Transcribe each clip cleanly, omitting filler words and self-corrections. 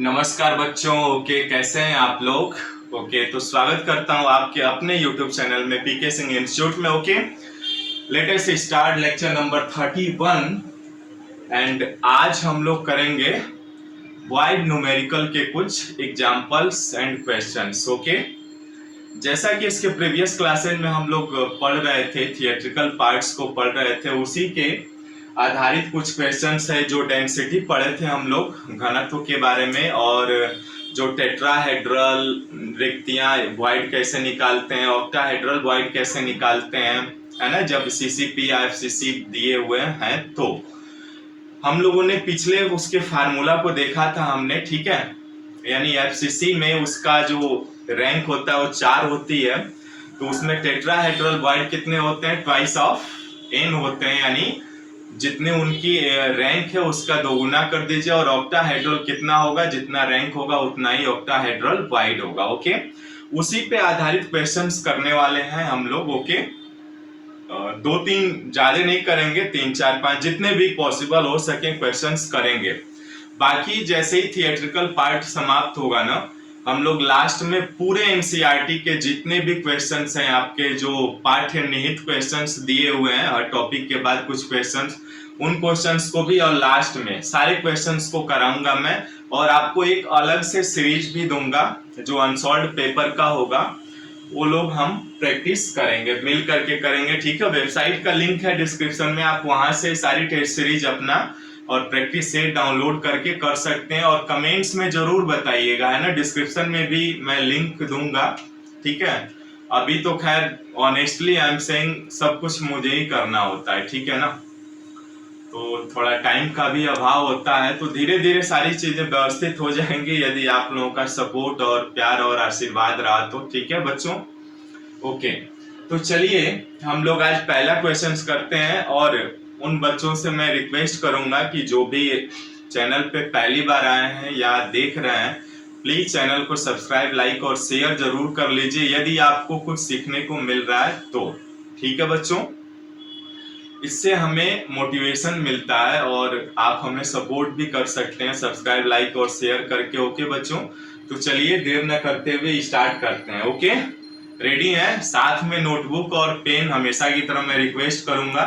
नमस्कार बच्चों। ओके, कैसे हैं आप लोग? ओके, तो स्वागत करता हूं आपके अपने YouTube चैनल में पीके सिंह इंस्टीट्यूट में। Okay, let us start lecture number 31 and आज हम लोग करेंगे वाइड न्यूमेरिकल के कुछ एग्जांपल्स एंड क्वेश्चंस। ओके, जैसा कि इसके प्रीवियस क्लासेज में हम लोग पढ़ रहे थे, थिएट्रिकल पार्ट्स को पढ़ रहे थे, उसी के आधारित कुछ क्वेश्चंस है। जो डेंसिटी पढ़े थे हम लोग घनत्व के बारे में, और जो टेट्राहेड्रल रिक्तियां वॉइड कैसे निकालते हैं, ऑक्टाहेड्रल वॉइड कैसे निकालते हैं, है ना, जब सीसीपी या एफसीसी दिए हुए हैं। तो हम लोगों ने पिछले उसके फार्मूला को देखा था हमने, ठीक है। यानी एफसीसी में उसका जो रैंक होता है वो 4 होती है, तो उसमें टेट्राहेड्रल वॉइड कितने होते हैं? ट्वाइस ऑफ n होते हैं, यानी जितने उनकी रैंक है उसका दोगुना कर दीजिए। और ऑक्टाहेड्रल कितना होगा? जितना रैंक होगा उतना ही ऑक्टाहेड्रल वाइड होगा। ओके, उसी पे आधारित क्वेश्चंस करने वाले हैं हम लोग। ओके, 2-3 ज्यादा नहीं करेंगे, 3-4-5 जितने भी पॉसिबल हो सके क्वेश्चंस करेंगे। बाकी जैसे ही थिएट्रिकल पार्ट समाप्त होगा ना, हम लोग लास्ट में पूरे एनसीईआरटी के जितने भी क्वेश्चंस हैं, आपके जो पाठ्य निहित क्वेश्चंस दिए हुए हैं, हर टॉपिक के बाद कुछ क्वेश्चंस, उन क्वेश्चंस को भी और लास्ट में सारे क्वेश्चंस को कराऊंगा मैं। और आपको एक अलग से सीरीज भी दूंगा जो अनसॉल्व्ड पेपर का होगा, वो लोग हम प्रैक्टिस करेंगे, मिल करके करेंगे, ठीक है। वेबसाइट का लिंक है डिस्क्रिप्शन में, आप वहां से सारी टेस्ट सीरीज अपना और प्रैक्टिस सेट डाउनलोड करके कर सकते हैं। और कमेंट्स में जरूर बताइएगा, है ना, डिस्क्रिप्शन में भी मैं लिंक दूंगा, ठीक है। अभी तो खैर ऑनेस्टली आई एम सेइंग सब कुछ मुझे ही करना होता है, ठीक है ना, तो थोड़ा टाइम का भी अभाव होता है। तो धीरे धीरे सारी चीजें व्यवस्थित हो जाएंगी यदि आप लोगों का सपोर्ट और प्यार और आशीर्वाद रहा तो, ठीक है बच्चों। ओके, तो चलिए हम लोग आज पहला क्वेश्चन करते हैं। और उन बच्चों से मैं रिक्वेस्ट करूंगा कि जो भी चैनल पे पहली बार आए हैं या देख रहे हैं, प्लीज चैनल को सब्सक्राइब, लाइक और शेयर जरूर कर लीजिए यदि आपको कुछ सीखने को मिल रहा है तो, ठीक है बच्चों। इससे हमें मोटिवेशन मिलता है और आप हमें सपोर्ट भी कर सकते हैं सब्सक्राइब, लाइक और शेयर करके। ओके बच्चों, तो चलिए देर न करते हुए स्टार्ट करते हैं। ओके, रेडी हैं? साथ में नोटबुक और पेन, हमेशा की तरह मैं रिक्वेस्ट करूंगा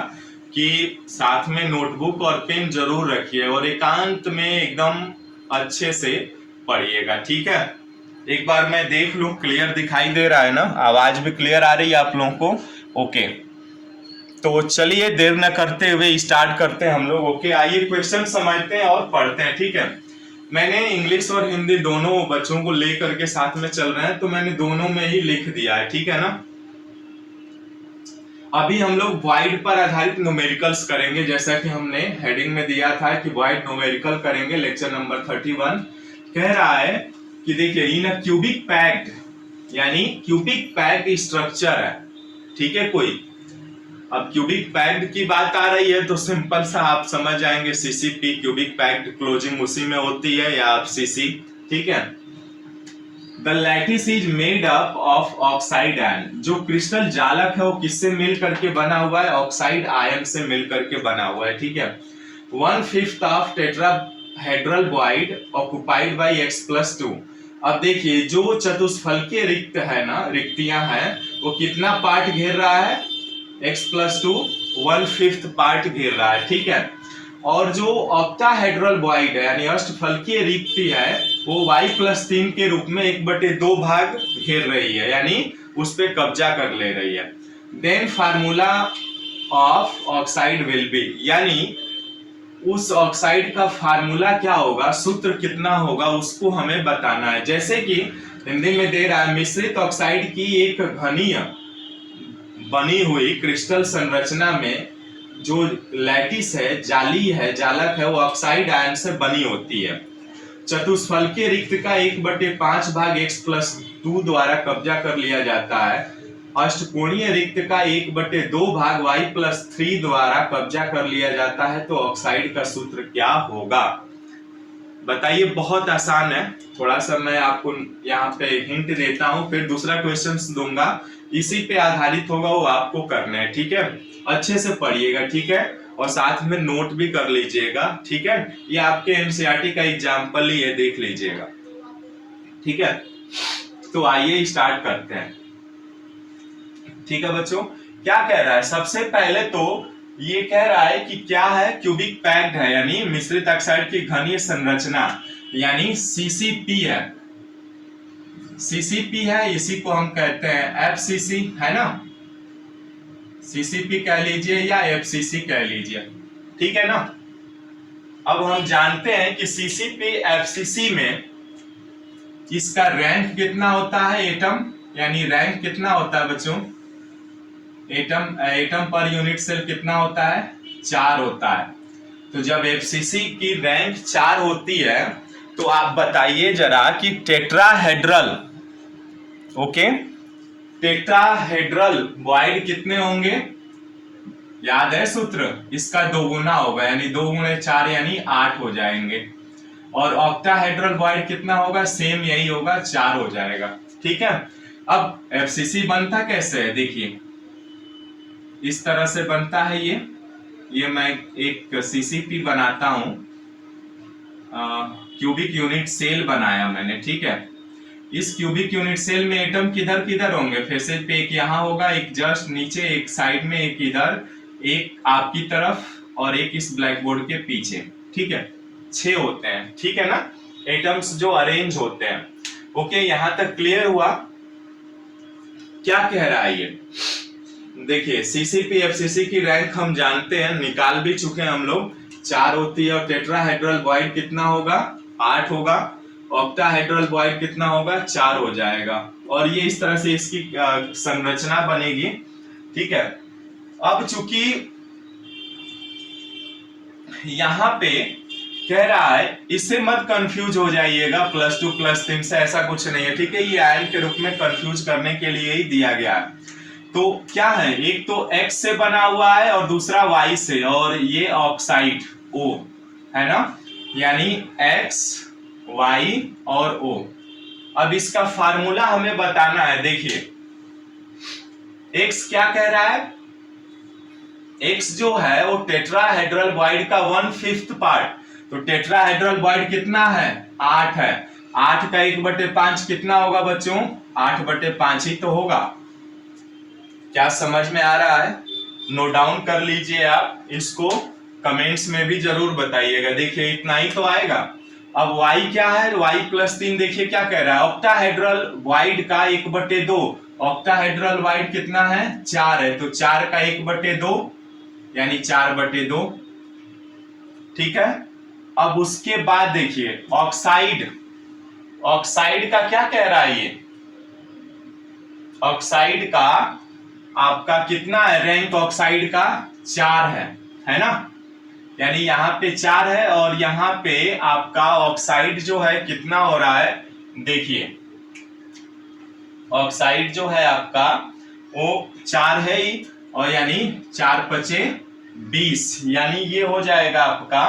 कि साथ में नोटबुक और पेन जरूर रखिए और एकांत में एकदम अच्छे से पढ़िएगा, ठीक है। एक बार मैं देख लूं क्लियर दिखाई दे रहा है ना, आवाज भी क्लियर आ रही है आप लोगों को? ओके, तो चलिए देर न करते हुए स्टार्ट करते हैं हम लोग। ओके, आइए क्वेश्चन समझते हैं और पढ़ते हैं, ठीक है। मैंने इंग्लिश और हिंदी दोनों बच्चों को लेकर के साथ में चल रहे हैं, तो मैंने दोनों में ही लिख दिया है, ठीक है ना। अभी हम लोग वाइड पर आधारित न्यूमेरिकल्स करेंगे, जैसा कि हमने हेडिंग में दिया था कि वाइड न्यूमेरिकल करेंगे। लेक्चर नंबर 31 कह रहा है कि देखिए, इन अ क्यूबिक पैक्ड, यानी क्यूबिक पैक्ड स्ट्रक्चर है, ठीक है कोई। अब क्यूबिक पैक्ड की बात आ रही है तो सिंपल सा आप समझ जाएंगे, सीसीपी क्यूबिक पैक्ड क्लोजिंग उसी में होती है, या आप सीसी, ठीक है। The lattice is made up of oxide ion, जो क्रिस्टल जालक है वो किससे मिल करके बना हुआ है? ऑक्साइड आयन से मिल करके बना हुआ है, ठीक है। 1/5 of tetrahedral void occupied by x+2। अब देखिए, जो चतुष्फलकीय रिक्त है ना, रिक्तियां हैं, वो कितना पार्ट घेर रहा है? x+2 1/5 पार्ट घेर रहा है, ठीक है। और जो ऑक्टाहेड्रल वॉइड है, यानी अष्टफलकीय रिक्ति है, वो y+3 के रूप में 1/2 भाग घेर रही है, यानी उस पे कब्जा कर ले रही है। Then formula of oxide will be, यानी उस ऑक्साइड का फार्मूला क्या होगा, सूत्र कितना होगा, उसको हमें बताना है। जैसे कि हिंदी में दे रहा है, मिश्रित ऑक्साइड की एक घनीय बनी हुई क्रिस्टल संरचना में जो लैटिस है, जाली है, जालक है, वो ऑक्साइड आयन से बनी होती है। चतुष्फलकीय रिक्त का 1/5 भाग x+2 द्वारा कब्जा कर लिया जाता है। अष्टकोणीय रिक्त का 1/2 भाग y+3 द्वारा कब्जा कर लिया जाता है। तो ऑक्साइड का सूत्र क्या होगा बताइए? बहुत आसान है, थोड़ा सा मैं आपको यहाँ पे हिंट देता हूँ, फिर दूसरा क्वेश्चन दूंगा, इसी पे आधारित होगा, वो आपको करना है, ठीक है। अच्छे से पढ़िएगा, ठीक है। और साथ में नोट भी कर लीजिएगा, ठीक है। ये आपके एनसीईआरटी का एग्जाम्पल ही है, देख लीजिएगा, ठीक है। तो आइए स्टार्ट करते हैं, ठीक है बच्चों। क्या कह रहा है, सबसे पहले तो ये कह रहा है कि क्या है, क्यूबिक पैक्ड है, यानी मिश्रित ऑक्साइड की घनीय संरचना, यानी सीसीपी है। सीसीपी है, इसी को हम कहते हैं एफसीसी, है ना। सीसीपी कह लीजिए या एफसीसी कह लीजिए, ठीक है ना। अब हम जानते हैं कि सीसीपी एफसीसी में इसका रैंक कितना होता है, एटम, यानी रैंक कितना होता है बच्चों, एटम पर यूनिट सेल कितना होता है, 4 होता है। तो जब एफसीसी की रैंक 4 होती है तो आप बताइए जरा कि टेट्राहेड्रल, ओके, टेट्राहेड्रल बॉन्ड कितने होंगे, याद है सूत्र, इसका 2 गुना होगा, यानी 2 गुणे 4 यानी 8 हो जाएंगे। और ऑक्टाहेड्रल बॉन्ड कितना होगा, सेम यही होगा, 4 हो जाएगा, ठीक है। अब एफसीसी बनता कैसे है, देखिए इस तरह से बनता है। ये मैं एक सीसीपी बनाता हूं, क्यूबिक यूनिट सेल बनाया मैंने, ठीक है। इस क्यूबिक यूनिट सेल में एटम किधर किधर होंगे, फेसेज पे एक यहाँ होगा, एक जस्ट नीचे, एक साइड में, एक इधर, एक आपकी तरफ और एक इस ब्लैक बोर्ड के पीछे, ठीक है। 6 होते हैं, ठीक है ना, एटम्स जो अरेंज होते हैं। ओके, यहां तक क्लियर हुआ। क्या कह रहा है ये, देखिए सीसीपी एफसीसी की रैंक हम जानते हैं, निकाल भी चुके हैं हम लोग, 4 होती है। और टेट्राहेड्रल बॉन्ड कितना होगा, 8 होगा। ऑक्टाहेड्रल बॉन्ड कितना होगा, 4 हो जाएगा। और ये इस तरह से इसकी संरचना बनेगी, ठीक है। अब चूंकि यहां पे कह रहा है, इससे मत कंफ्यूज हो जाइएगा, +2 +3 से ऐसा कुछ नहीं है, ठीक है। ये आयन के रूप में कंफ्यूज करने के लिए ही दिया गया है। तो क्या है, एक तो X से बना हुआ है और दूसरा Y से, और ये ऑक्साइड O है ना, यानी X, Y और O। अब इसका फार्मूला हमें बताना है, देखिए X क्या कह रहा है, X जो है वो टेट्राहेड्रल बॉन्ड का 1/5 पार्ट। तो टेट्राहेड्रल बॉन्ड कितना है, 8 है। 8 का 1/5 कितना होगा बच्चों, 8/5 ही तो होगा। क्या समझ में आ रहा है, नोट डाउन कर लीजिए आप, इसको कमेंट्स में भी जरूर बताइएगा। देखिए इतना ही तो आएगा। अब y क्या है, y +3, देखिए क्या कह रहा है, ऑक्टाहेड्रल बॉन्ड का 1/2। ऑक्टाहेड्रल बॉन्ड कितना है, 4 है, तो 4 का 1/2 यानी 4/2, ठीक है। अब उसके बाद देखिए ऑक्साइड, ऑक्साइड का क्या कह रहा है, ये ऑक्साइड का आपका कितना है, रैंक ऑक्साइड का 4 है ना, यानी यहाँ पे 4 है। और यहाँ पे आपका ऑक्साइड जो है कितना हो रहा है, देखिए ऑक्साइड जो है आपका वो 4 है ही, और यानी 4×5 = 20, यानी ये हो जाएगा आपका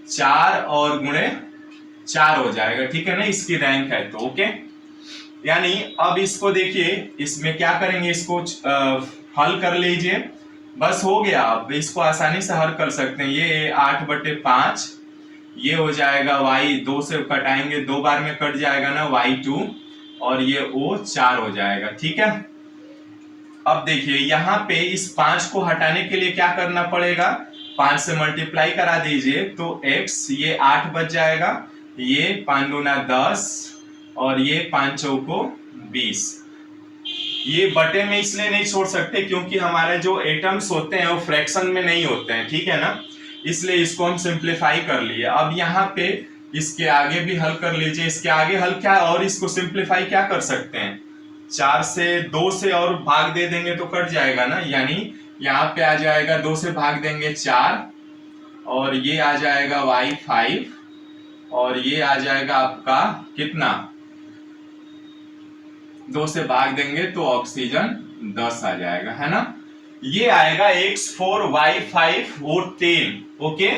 4 और गुणे 4 हो जाएगा, ठीक है ना, इसकी रैंक है तो, ओके। यानी अब इसको देखिए, इसमें क्या करेंगे, इसको हल कर लीजिए, बस हो गया। अब इसको आसानी से हल कर सकते हैं। ये 8/5, ये हो जाएगा y, 2 से कटाएंगे, 2 बार में कट जाएगा ना, y2, और ये O 4 हो जाएगा, ठीक है। अब देखिए यहाँ पे इस 5 को हटाने के लिए क्या करना पड़ेगा, 5 से मल्टीप्लाई करा दीजिए, तो x ये 8 बच जाएगा, ये 5 दूना 10 और ये 5 चौको 20। ये बटे में इसलिए नहीं छोड़ सकते क्योंकि हमारे जो एटम्स होते हैं वो फ्रैक्शन में नहीं होते हैं, ठीक है ना, इसलिए इसको हम सिंप्लीफाई कर लिए। अब यहाँ पे इसके आगे भी हल कर लीजिए, इसके आगे हल क्या है, और इसको सिंप्लीफाई क्या कर सकते हैं, 4 से 2 से और भाग दे देंगे तो कट जाएगा ना, यानी यहाँ पे आ जाएगा 2 से भाग देंगे 4, और ये आ जाएगा y5, और ये आ जाएगा आपका कितना, 2 से भाग देंगे तो ऑक्सीजन 10 आ जाएगा, है ना। ये आएगा X4 Y5 वो 10, ओके,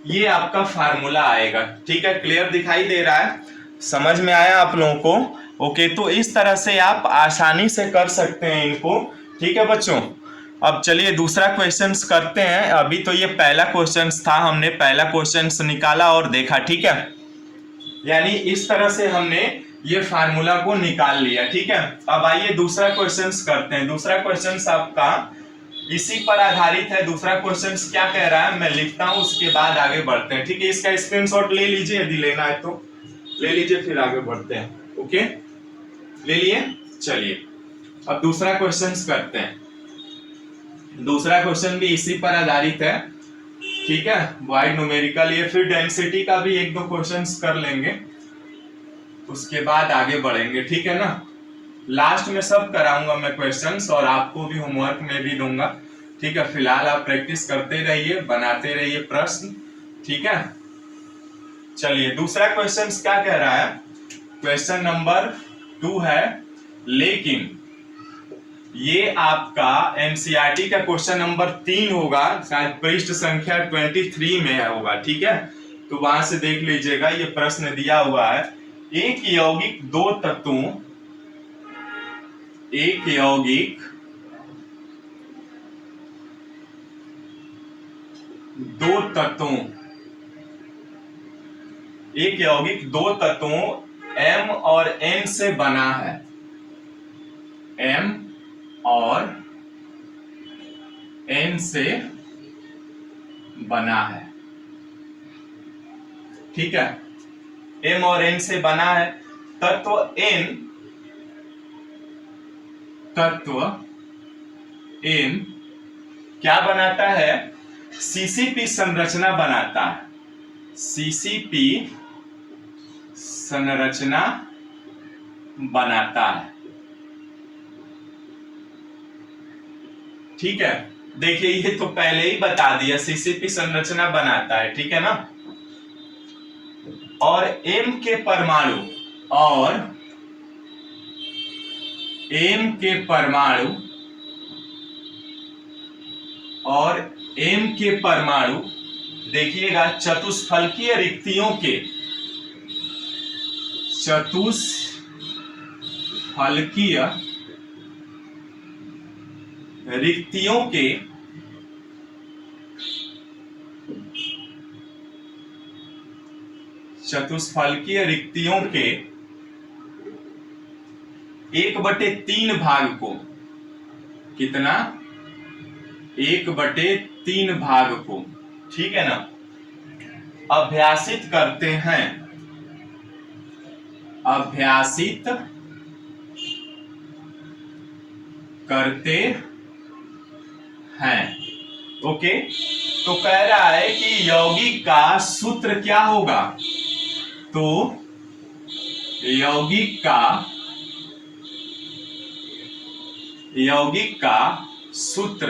ये आपका फार्मूला आएगा, ठीक है। क्लियर दिखाई दे रहा है, समझ में आया आप लोगों को, ओके। तो इस तरह से आप आसानी से कर सकते हैं इनको, ठीक है बच्चों। अब चलिए दूसरा क्वेश्चंस करते हैं। अभी तो ये पहला क्वेश्चंस था, हमने पहला क्वेश्चंस निकाला और देखा, ठीक है। यानी इस तरह से हमने ये फार्मूला को निकाल लिया, ठीक है। अब आइए दूसरा क्वेश्चंस करते हैं। दूसरा क्वेश्चंस आपका इसी पर आधारित है। दूसरा क्वेश्चंस क्या कह रहा है मैं लिखता हूं, उसके बाद आगे बढ़ते हैं, ठीक है। इसका स्क्रीनशॉट ले लीजिए, यदि लेना है तो ले लीजिए, फिर आगे बढ़ते हैं। ओके, ले लिए। चलिए अब दूसरा क्वेश्चंस करते हैं। दूसरा क्वेश्चन भी इसी पर आधारित है, ठीक है। वाइड न्यूमेरिकल, ये फिर डेंसिटी का भी एक दो क्वेश्चंस कर लेंगे, उसके बाद आगे बढ़ेंगे, ठीक है ना। लास्ट में सब कराऊंगा मैं क्वेश्चंस, और आपको भी होमवर्क में भी दूंगा, ठीक है। फिलहाल आप प्रैक्टिस करते रहिए, बनाते रहिए प्रश्न, ठीक है। चलिए दूसरा क्वेश्चंस क्या कह रहा है। क्वेश्चन नंबर 2 है, लेकिन ये आपका एनसीईआरटी का क्वेश्चन नंबर 3 होगा, शायद पृष्ठ संख्या 23 में होगा, ठीक है। तो वहां से देख लीजिएगा, ये प्रश्न दिया हुआ है। एक यौगिक दो तत्वों एक यौगिक दो तत्वों M और N से बना है। M और N से बना है, ठीक है। M और N से बना है। तत्व N क्या बनाता है, CCP संरचना बनाता है। CCP संरचना बनाता है, ठीक है। देखिए ये तो पहले ही बता दिया, CCP संरचना बनाता है, ठीक है ना। और M के परमाणु देखिएगा चतुष्फलकीय रिक्तियों के चतुष्फलकीय रिक्तियों के 1/3 भाग को, कितना, 1/3 भाग को, ठीक है ना, अभ्यासित करते हैं, अभ्यासित करते हैं। ओके, तो कह रहा है कि यौगिक का सूत्र क्या होगा, तो यौगिक का सूत्र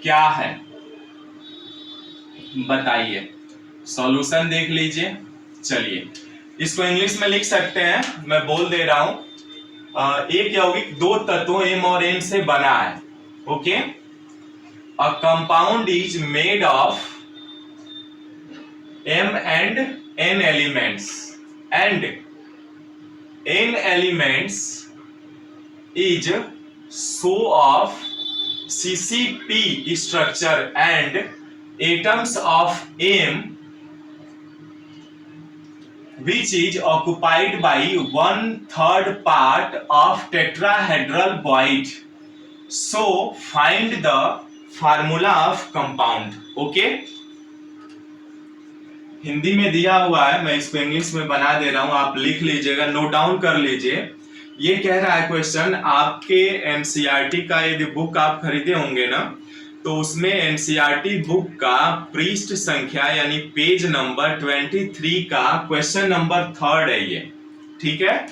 क्या है, बताइए। सॉल्यूशन देख लीजिए। चलिए इसको इंग्लिश में लिख सकते हैं, मैं बोल दे रहा हूं। एक यौगिक दो तत्वों M और N से बना है। Okay, a compound is made of M and N elements, and N elements is so of CCP structure, and atoms of M which is occupied by 1/3 part of tetrahedral void. So find the formula of compound. Okay, Hindi में दिया हुआ है, मैं इसको English में बना दे रहा हूं, आप लिख लीजिएगा, नोट डाउन कर लीजिए। ये कह रहा है क्वेश्चन, आपके एनसीईआरटी का यदि बुक आप खरीदे होंगे ना, तो उसमें एनसीईआरटी बुक का पृष्ठ संख्या यानी पेज नंबर 23 का क्वेश्चन नंबर 3 है ये, ठीक है।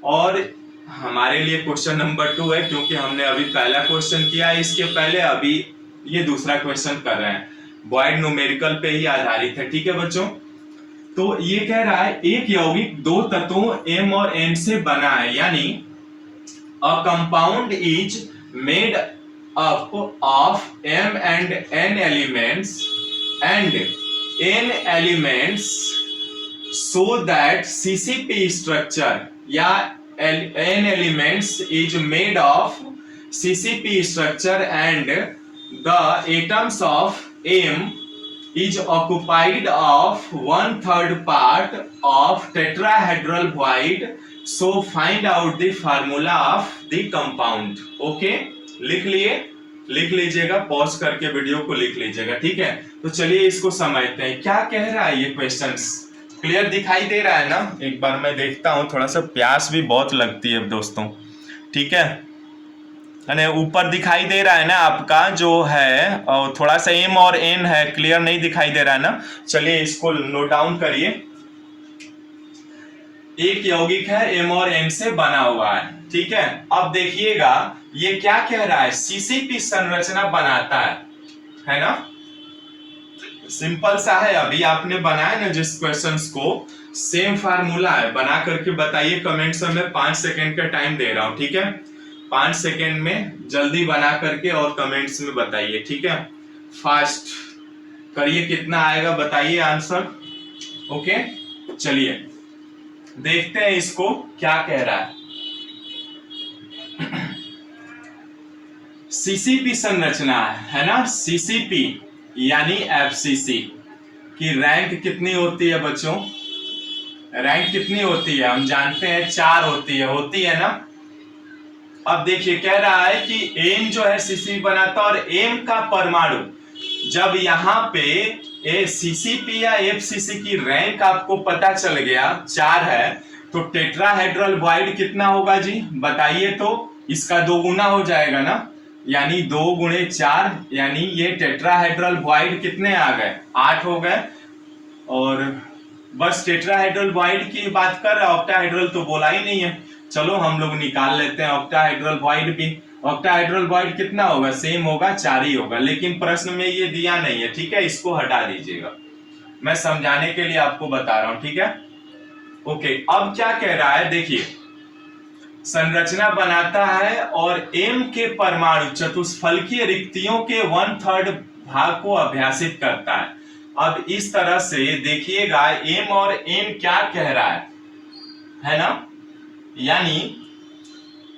और हमारे लिए क्वेश्चन नंबर 2 है, क्योंकि हमने अभी पहला क्वेश्चन किया है इसके पहले, अभी ये दूसरा क्वेश्चन कर रहे हैं, वाइड न्यूमेरिकल पे ही आधारित है, ठीक है बच्चों। तो ये कह रहा है एक यौगिक दो तत्वों M और N से बना है, यानी a compound is made up of M and N elements, and N elements so that CCP structure या N elements is made of CCP structure and the atoms of M is occupied of 1/3 part of tetrahedral void. So find out the formula of the compound. Okay, लिख लीजिएगा, pause करके video को लिख लीजिएगा, ठीक है। तो चलिए इसको समझते हैं क्या कह रहा है ये क्वेश्चंस। क्लियर दिखाई दे रहा है ना? एक बार मैं देखता हूँ, थोड़ा सा प्यास भी बहुत लगती है दोस्तों, ठीक है। ऊपर दिखाई दे रहा है ना आपका जो है, और थोड़ा सा M और N है, क्लियर नहीं दिखाई दे रहा है ना? चलिए इसको नोट डाउन करिए। एक यौगिक है M और N से बना हुआ है, ठीक है। अब देखिएगा ये क्या कह रहा है, CCP संरचना बनाता है ना? सिंपल सा है, अभी आपने बनाया ना जिस क्वेश्चंस को, सेम फार्मूला है, बना करके बताइए कमेंट्स में। मैं 5 सेकेंड का टाइम दे रहा हूं, ठीक है। 5 सेकेंड में जल्दी बना करके और कमेंट्स में बताइए, ठीक है। फास्ट करिए, कितना आएगा बताइए आंसर। ओके, चलिए देखते हैं इसको क्या कह रहा है। CCP संरचना है ना, CCP यानी FCC की रैंक कितनी होती है बच्चों? रैंक कितनी होती है? हम जानते हैं 4 होती है ना। अब देखिए कह रहा है कि M जो है CCP बनाता है, और M का परमाणु जब यहाँ पे CCP या FCC की रैंक आपको पता चल गया 4 है, तो टेट्राहेड्रल वॉइड कितना होगा जी बताइए। तो इसका 2 गुना हो जाएगा ना, यानी 2 गुणे 4, यानी ये टेट्राहेड्रल वॉइड कितने आ गए? 8 हो गए। और बस टेट्राहेड्रल वॉइड की बात कर रहा है, ऑक्टाहेड्रल तो बोला ही नहीं है। चलो हम लोग निकाल लेते हैं ऑक्टाहेड्रल वॉइड भी। ऑक्टाहेड्रल वॉइड कितना होगा? सेम होगा, 4 ही होगा, लेकिन प्रश्न में ये दिया नहीं है, ठीक है। इसको हटा दीजिएगा, मैं समझाने के लिए आपको बता रहा हूं, ठीक है। ओके, अब क्या कह रहा है देखिए, संरचना बनाता है और M के परमाणु चतुष्फलकीय रिक्तियों के 1/3 भाग को अभ्यासित करता है। अब इस तरह से देखिएगा M और N क्या कह रहा है ना, यानी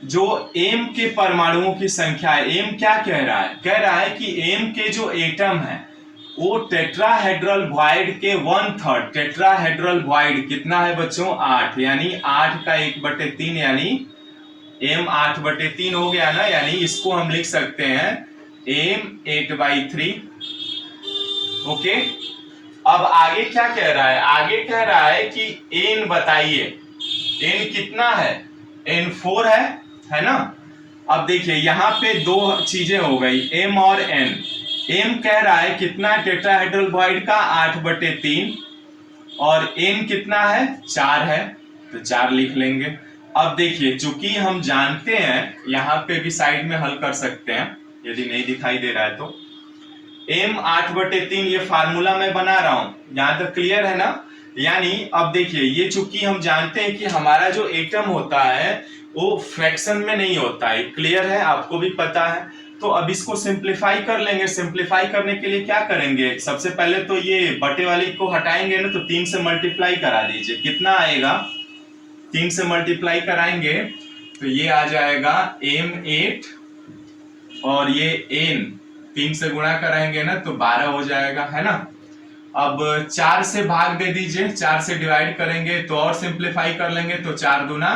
जो M के परमाणुओं की संख्या है, M क्या कह रहा है? कह रहा है कि M के जो एटम है वो टेट्राहेड्रल वॉइड के 1/3, टेट्राहेड्रल वॉइड कितना है बच्चों? 8, यानी 8 का 1/3, यानी M 8/3 हो गया ना, यानी इसको हम लिख सकते हैं M 8/3। ओके, अब आगे क्या कह रहा है? आगे कह रहा है कि N बताइए, N कितना है? N 4 है ना। अब देखिए यहाँ पे 2 चीजें हो गई, M और N। M कह रहा है कितना टेट्राहेड्रल वॉइड का? 8/3, और N कितना है? 4 है, तो 4 लिख लेंगे। अब देखिए चूंकि हम जानते हैं, यहाँ पे भी साइड में हल कर सकते हैं यदि नहीं दिखाई दे रहा है तो। M 8/3 ये फार्मूला मैं बना रहा हूं, यहां तक क्लियर है ना। यानी अब देखिए ये चूंकि हम जानते हैं कि हमारा जो एटम होता है वो फ्रैक्शन में नहीं होता है, क्लियर है, आपको भी पता है। तो अब इसको सिंप्लीफाई कर लेंगे। सिंप्लीफाई करने के लिए क्या करेंगे? सबसे पहले तो ये बटे वाली को हटाएंगे ना, तो 3 से मल्टीप्लाई करा दीजिए। कितना आएगा? 3 से मल्टीप्लाई कराएंगे तो ये आ जाएगा M8, और ये N 3 से गुणा कराएंगे ना तो 12 हो जाएगा, है ना। अब 4 से भाग दे दीजिए, 4 से डिवाइड करेंगे तो और सिंप्लीफाई कर लेंगे, तो 4 दूना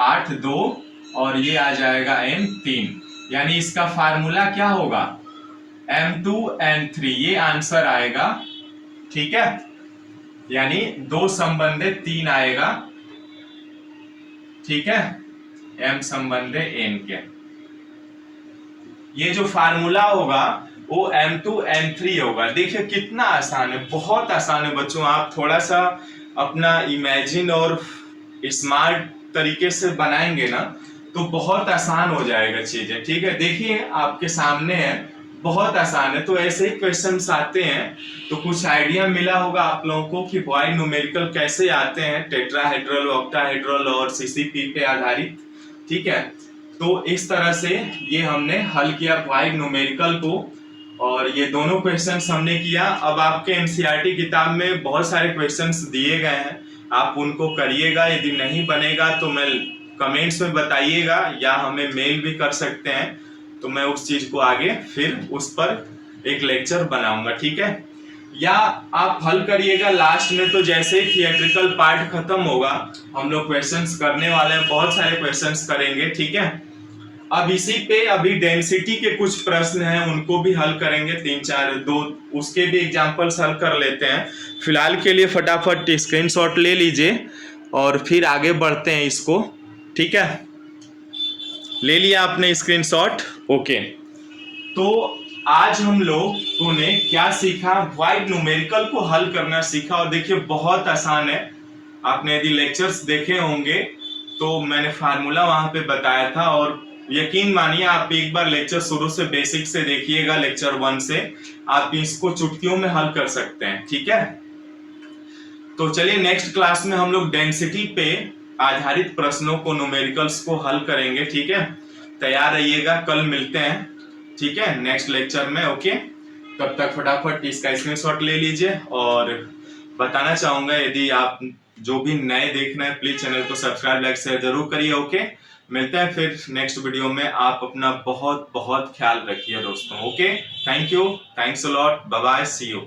8, 2, और ये आ जाएगा M3। यानी इसका फार्मूला क्या होगा? M2N3, ये आंसर आएगा, ठीक है। यानी 2 संबंधित 3 आएगा, ठीक है, M संबंधित N के। ये जो फार्मूला होगा वो M2N3 होगा। देखिए कितना आसान है, बहुत आसान है बच्चों। आप थोड़ा सा अपना इमेजिन और स्मार्ट तरीके से बनाएंगे ना तो बहुत आसान हो जाएगा चीजें, ठीक है। देखिए आपके सामने है, बहुत आसान है। तो ऐसे ही क्वेश्चंस आते हैं तो कुछ आइडिया मिला होगा आप लोगों को कि वॉइड न्यूमेरिकल कैसे आते हैं, टेट्राहेड्रल, ऑक्टाहेड्रल और CCP पे आधारित, ठीक है। तो इस तरह से ये हमने हल किया वॉइड न्यूमेरिकल को, और ये दोनों क्वेश्चंस हमने किया। अब आपके NCERT किताब में बहुत सारे क्वेश्चंस दिए गए हैं, आप उनको करिएगा। यदि नहीं बनेगा तो मैं कमेंट्स में बताइएगा, या हमें मेल भी कर सकते हैं, तो मैं उस चीज को आगे फिर उस पर एक लेक्चर बनाऊंगा, ठीक है। या आप हल करिएगा लास्ट में, तो जैसे ही थिएट्रिकल पार्ट खत्म होगा हम लोग क्वेश्चंस करने वाले हैं, बहुत सारे क्वेश्चंस करेंगे, ठीक है। अब इसी पे अभी डेंसिटी के कुछ प्रश्न हैं, उनको भी हल करेंगे, 3-4 दो उसके भी एग्जांपल्स हल कर लेते हैं। फिलहाल के लिए फटाफट स्क्रीनशॉट ले लीजिए और फिर आगे बढ़ते हैं इसको, ठीक है। ले लिया आपने स्क्रीनशॉट, ओके। तो आज हम लोगों ने क्या सीखा, वाइड न्यूमेरिकल को हल करना सीखा। और देखिए बहुत आसान है, आपने यदि लेक्चर्स देखे होंगे तो मैंने फार्मूला वहां पे बताया था, और यकीन मानिए आप एक बार लेक्चर शुरू से बेसिक से देखिएगा, लेक्चर 1 से आप इसको चुटकियों में हल कर सकते हैं, ठीक है। तो चलिए नेक्स्ट क्लास में हम लोग डेंसिटी पे आधारित प्रश्नों को, न्यूमेरिकल्स को हल करेंगे, ठीक है। तैयार रहिएगा, कल मिलते हैं, ठीक है, नेक्स्ट लेक्चर में, ओके। तब तक फटाफट इसका स्क्रीनशॉट ले लीजिए। और बताना चाहूंगा यदि आप जो भी नए देख रहे हैं प्लीज चैनल को सब्सक्राइब, लाइक, शेयर जरूर करिए, ओके। मिलते हैं फिर नेक्स्ट वीडियो में, आप अपना बहुत बहुत ख्याल रखिए दोस्तों, okay. Thank you, thanks a lot, bye bye, see you.